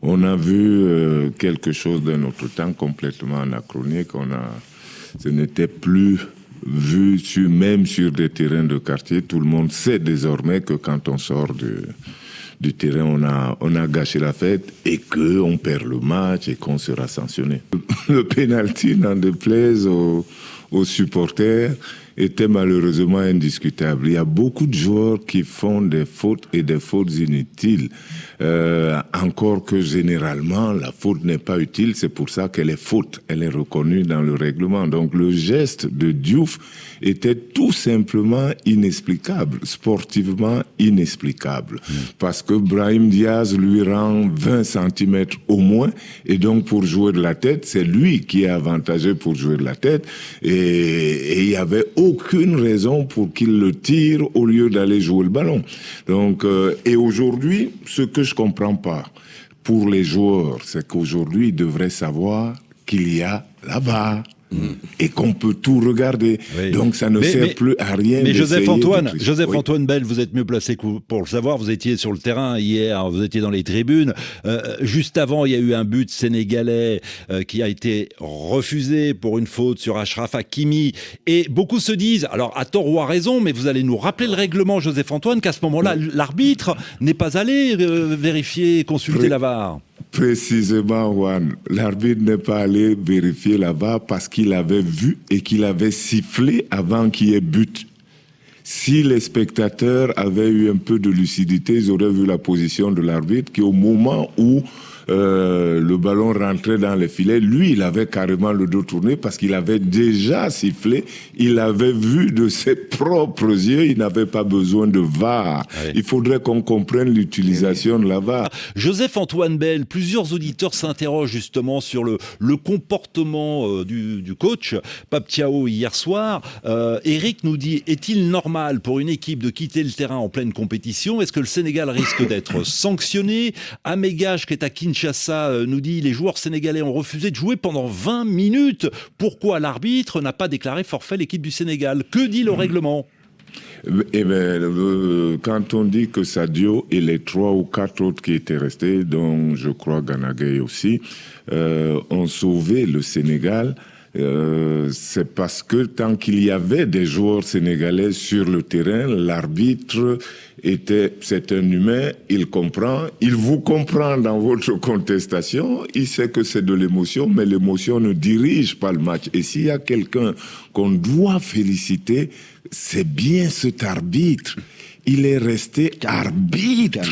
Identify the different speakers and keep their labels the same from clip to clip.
Speaker 1: On a vu quelque chose d'un autre temps complètement anachronique. Ce n'était plus vu même sur des terrains de quartier. Tout le monde sait désormais que quand on sort du terrain, on a gâché la fête et qu'on perd le match et qu'on sera sanctionné. Le pénalty, n'en déplaise aux supporters, était malheureusement indiscutable. Il y a beaucoup de joueurs qui font des fautes et des fautes inutiles. Encore que généralement, la faute n'est pas utile, c'est pour ça qu'elle est faute. Elle est reconnue dans le règlement. Donc le geste de Diouf était tout simplement inexplicable, sportivement inexplicable. Parce que Brahim Diaz lui rend 20 cm au moins, et donc pour jouer de la tête, c'est lui qui est avantagé pour jouer de la tête, et il n'y avait aucune raison pour qu'il le tire au lieu d'aller jouer le ballon. Donc, et aujourd'hui, ce que je comprends pas pour les joueurs, c'est qu'aujourd'hui, ils devraient savoir qu'il y a la VAR. Et qu'on peut tout regarder. Oui. Donc ça ne sert plus à rien.
Speaker 2: Mais Joseph-Antoine Bell, vous êtes mieux placé pour le savoir. Vous étiez sur le terrain hier, vous étiez dans les tribunes. Juste avant, il y a eu un but sénégalais qui a été refusé pour une faute sur Achraf Hakimi. Et beaucoup se disent, alors à tort ou à raison, mais vous allez nous rappeler le règlement, Joseph-Antoine, qu'à ce moment-là, l'arbitre n'est pas allé vérifier, consulter la VAR.
Speaker 1: Précisément, Juan, l'arbitre n'est pas allé vérifier la VAR parce qu'il avait vu et qu'il avait sifflé avant qu'il y ait but. Si les spectateurs avaient eu un peu de lucidité, ils auraient vu la position de l'arbitre qui, au moment où le ballon rentrait dans les filets, lui, il avait carrément le dos tourné parce qu'il avait déjà sifflé, il avait vu de ses propres yeux, il n'avait pas besoin de VAR. Oui. Il faudrait qu'on comprenne l'utilisation de la VAR.
Speaker 2: Joseph-Antoine Bell, plusieurs auditeurs s'interrogent justement sur le comportement du coach Pape Thiaw hier soir. Eric nous dit, est-il normal pour une équipe de quitter le terrain en pleine compétition? Est-ce que le Sénégal risque d'être sanctionné? Amégage, qui est à Kinshasa, nous dit, les joueurs sénégalais ont refusé de jouer pendant 20 minutes. Pourquoi l'arbitre n'a pas déclaré forfait l'équipe du Sénégal? Que dit le règlement?
Speaker 1: Eh bien, quand on dit que Sadio et les 3 ou 4 autres qui étaient restés, dont je crois Gana Gueye aussi, ont sauvé le Sénégal, c'est parce que tant qu'il y avait des joueurs sénégalais sur le terrain, l'arbitre c'est un humain, il comprend, il vous comprend dans votre contestation, il sait que c'est de l'émotion, mais l'émotion ne dirige pas le match. Et s'il y a quelqu'un qu'on doit féliciter, c'est bien cet arbitre. Il est resté arbitre.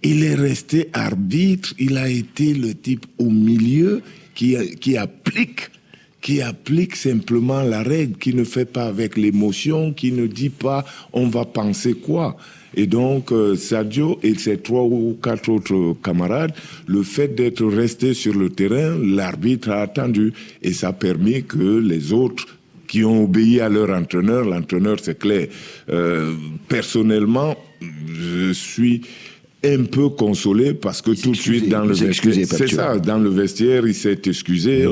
Speaker 1: Il est resté arbitre, il a été le type au milieu qui applique simplement la règle, qui ne fait pas avec l'émotion, qui ne dit pas on va penser quoi. Et donc Sadio et ses 3 ou 4 autres camarades, le fait d'être restés sur le terrain, l'arbitre a attendu et ça a permis que les autres qui ont obéi à leur entraîneur, l'entraîneur c'est clair. Personnellement, je suis un peu consolé parce que tout de suite dans le vestiaire, c'est ça, dans le vestiaire, il s'est excusé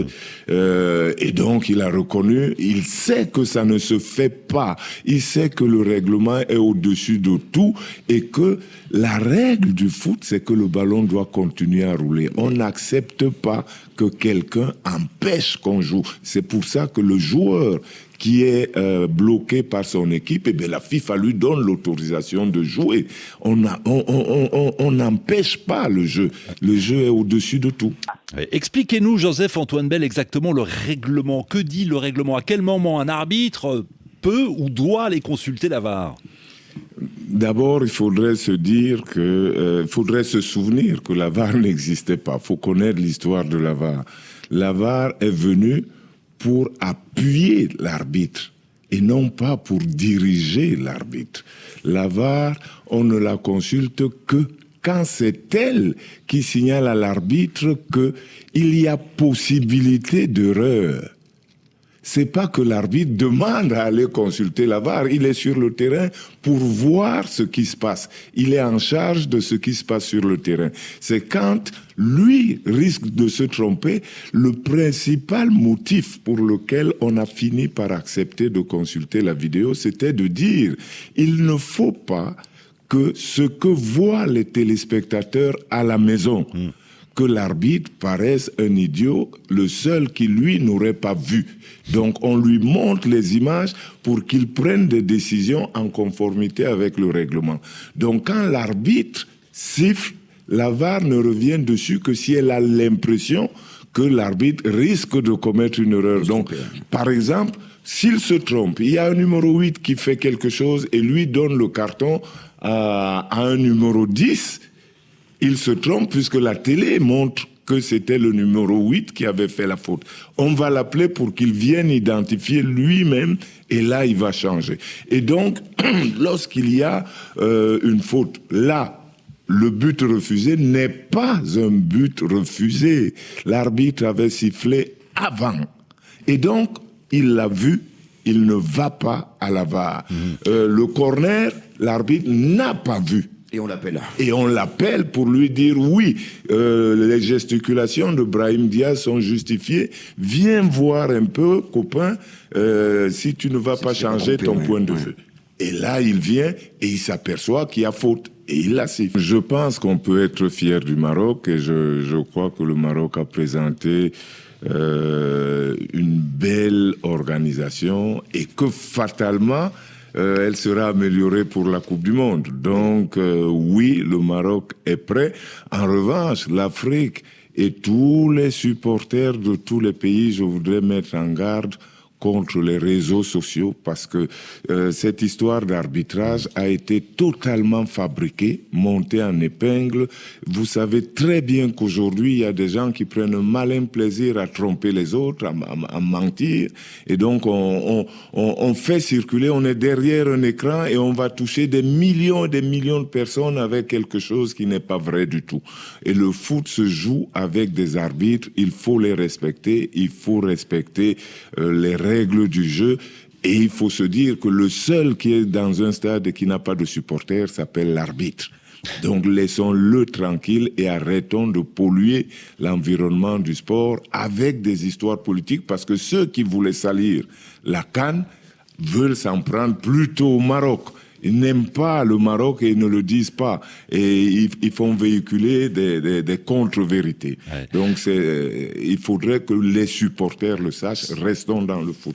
Speaker 1: et donc il a reconnu, il sait que ça ne se fait pas, il sait que le règlement est au-dessus de tout et que la règle du foot, c'est que le ballon doit continuer à rouler. On n'accepte pas que quelqu'un empêche qu'on joue. C'est pour ça que le joueur qui est bloqué par son équipe, et bien la FIFA lui donne l'autorisation de jouer. On n'empêche pas le jeu. Le jeu est au-dessus de tout.
Speaker 2: Expliquez-nous, Joseph-Antoine Bell, exactement le règlement. Que dit le règlement? À quel moment un arbitre peut ou doit aller consulter la VAR?
Speaker 1: D'abord, il faudrait se dire que, faudrait se souvenir que la VAR n'existait pas. Il faut connaître l'histoire de la VAR. La VAR est venue pour appuyer l'arbitre et non pas pour diriger l'arbitre. La VAR, on ne la consulte que quand c'est elle qui signale à l'arbitre qu'il y a possibilité d'erreur. C'est pas que l'arbitre demande à aller consulter la VAR, il est sur le terrain pour voir ce qui se passe. Il est en charge de ce qui se passe sur le terrain. C'est quand lui risque de se tromper, le principal motif pour lequel on a fini par accepter de consulter la vidéo, c'était de dire il ne faut pas que ce que voient les téléspectateurs à la maison, que l'arbitre paraisse un idiot, le seul qui, lui, n'aurait pas vu. Donc, on lui montre les images pour qu'il prenne des décisions en conformité avec le règlement. Donc, quand l'arbitre siffle, la VAR ne revient dessus que si elle a l'impression que l'arbitre risque de commettre une erreur. Donc, par exemple, s'il se trompe, il y a un numéro 8 qui fait quelque chose et lui donne le carton à un numéro 10, il se trompe puisque la télé montre que c'était le numéro 8 qui avait fait la faute. On va l'appeler pour qu'il vienne identifier lui-même et là, il va changer. Et donc, lorsqu'il y a une faute, là, le but refusé n'est pas un but refusé. L'arbitre avait sifflé avant. Et donc, il l'a vu, il ne va pas à la VAR. Le corner, l'arbitre n'a pas vu.
Speaker 3: Et on l'appelle.
Speaker 1: Et on l'appelle pour lui dire oui, les gesticulations de Brahim Diaz sont justifiées. Viens voir un peu, copain, si tu ne vas pas changer ton point de vue. Et là, il vient et il s'aperçoit qu'il y a faute. Et il la siffle. Je pense qu'on peut être fier du Maroc et je crois que le Maroc a présenté une belle organisation et que fatalement, elle sera améliorée pour la Coupe du Monde. Donc oui, le Maroc est prêt. En revanche, l'Afrique et tous les supporters de tous les pays, je voudrais mettre en garde contre les réseaux sociaux parce que cette histoire d'arbitrage a été totalement fabriquée, montée en épingle. Vous savez très bien qu'aujourd'hui, il y a des gens qui prennent un malin plaisir à tromper les autres, à mentir. Et donc, on fait circuler, on est derrière un écran et on va toucher des millions et des millions de personnes avec quelque chose qui n'est pas vrai du tout. Et le foot se joue avec des arbitres, il faut les respecter, il faut respecter les règles du jeu et il faut se dire que le seul qui est dans un stade et qui n'a pas de supporters s'appelle l'arbitre. Donc laissons-le tranquille et arrêtons de polluer l'environnement du sport avec des histoires politiques parce que ceux qui voulaient salir la CAN veulent s'en prendre plutôt au Maroc. Ils n'aiment pas le Maroc et ils ne le disent pas. Et ils font véhiculer des contre-vérités. Ouais. Donc il faudrait que les supporters le sachent. Restons dans le foot.